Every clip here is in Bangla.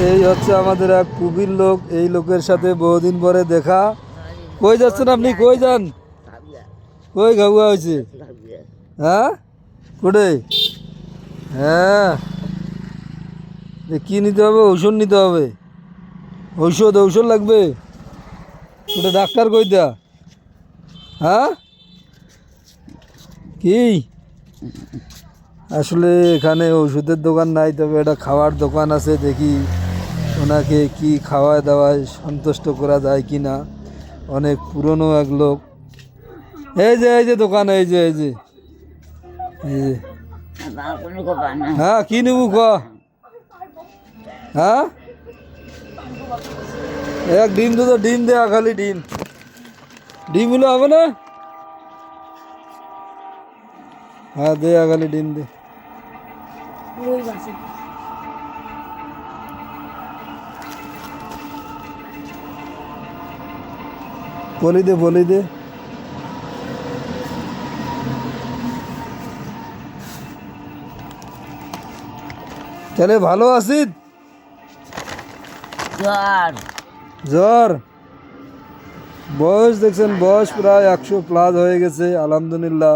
এই হচ্ছে আমাদের এক কুবির লোক। এই লোকের সাথে বহুদিন পরে দেখা। কই যাচ্ছেন আপনি? কই যান? কই ঘাগুয়া হয়েছে? হ্যাঁ, কোটে? হ্যাঁ, কি নিতে হবে? ঔষধ নিতে হবে। ঔষধ ঔষধ লাগবে। ওটা ডাক্তার কই দা? হ্যাঁ, কি আসলে এখানে ওষুধের দোকান নাই, তবে এটা খাওয়ার দোকান আছে। দেখি ওনাকে কি খাওয়ায় দাওয়ায় সন্তুষ্ট করা যায় কি না। অনেক পুরনো এক লোক। এই যে দোকান, এই যে হ্যাঁ, কি নেবু ক? হ্যাঁ, এক ডিম তো, ডিম দেয়া, খালি ডিম। ডিম হলে হবে না? হ্যাঁ, দে খালি ডিম দে। বলি দে। তাহলে ভালো আছিস? জ্বর? বয়স দেখছেন, বয়স প্রায় 100+ হয়ে গেছে। আলহামদুলিল্লাহ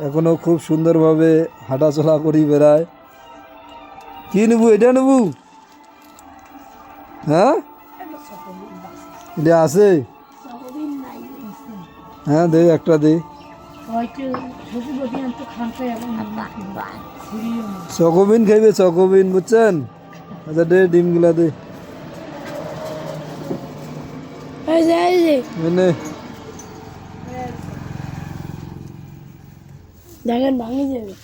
এখনো খুব সুন্দরভাবে হাঁটাচলা করি বেড়ায়। কি নেবু? এটা নেবু? হ্যাঁ, এটা আছে? হ্যাঁ, দে একটা দে। চকোবিন খাইবে? চকোবিন, বুঝছেন? আচ্ছা দে, ডিমগুলা দে। দেখেন ভাঙি যাবে।